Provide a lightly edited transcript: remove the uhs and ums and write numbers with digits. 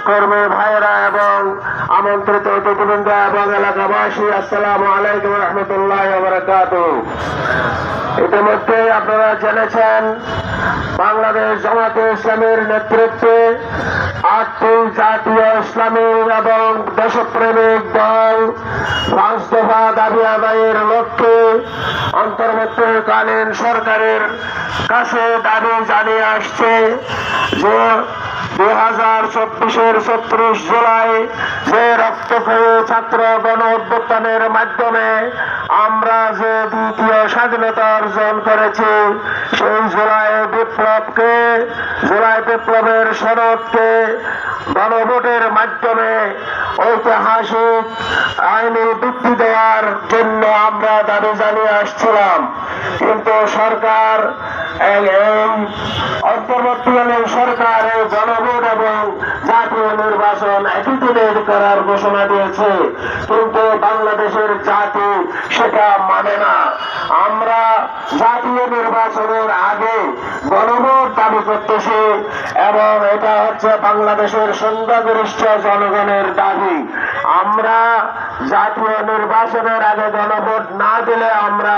কর্মী ভাইরা এবং আমন্ত্রিত অতিথিবৃন্দ এবং এলাকাবাসী, আসসালামু আলাইকুম রহমতুল্লাহ বারাকাতুহু। ইতিমধ্যে আপনারা জেনেছেন বাংলাদেশ জামাতে ইসলামীর নেতৃত্বে 8টি জাতীয় ইসলামী এবং দেশপ্রেমিক দল 5 দফা দাবি আদায়ের লক্ষ্যে অন্তর্বর্তীকালীন সরকারের কাছে দাবি জানিয়ে আসছে যে 2024-এর 36 জুলাই যে রক্তক্ষয়ী ছাত্র গণ অভ্যুত্থানের মাধ্যমে আমরা যে দ্বিতীয় স্বাধীনতা অর্জন করেছি, সেই জুলাই বিপ্লবের সনদকে গণভোটের মাধ্যমে ঐতিহাসিক আইনি ভিত্তি দেওয়ার জন্য আমরা দাবি জানিয়ে আসছিলাম। কিন্তু সরকার অন্তর্বর্তীকালীন সরকার এই গণভোট এবং জাতীয় নির্বাচন একই দিনে করার ঘোষণা দিয়েছে, কিন্তু বাংলাদেশের জাতি সেটা মানে না। আমরা জাতীয় নির্বাচনের আগে গণভোট দাবি করতেছি এবং এটা হচ্ছে বাংলাদেশের সংখ্যাগরিষ্ঠ জনগণের দাবি। আমরা জাতীয় নির্বাচনের আগে গণভোট না দিলে আমরা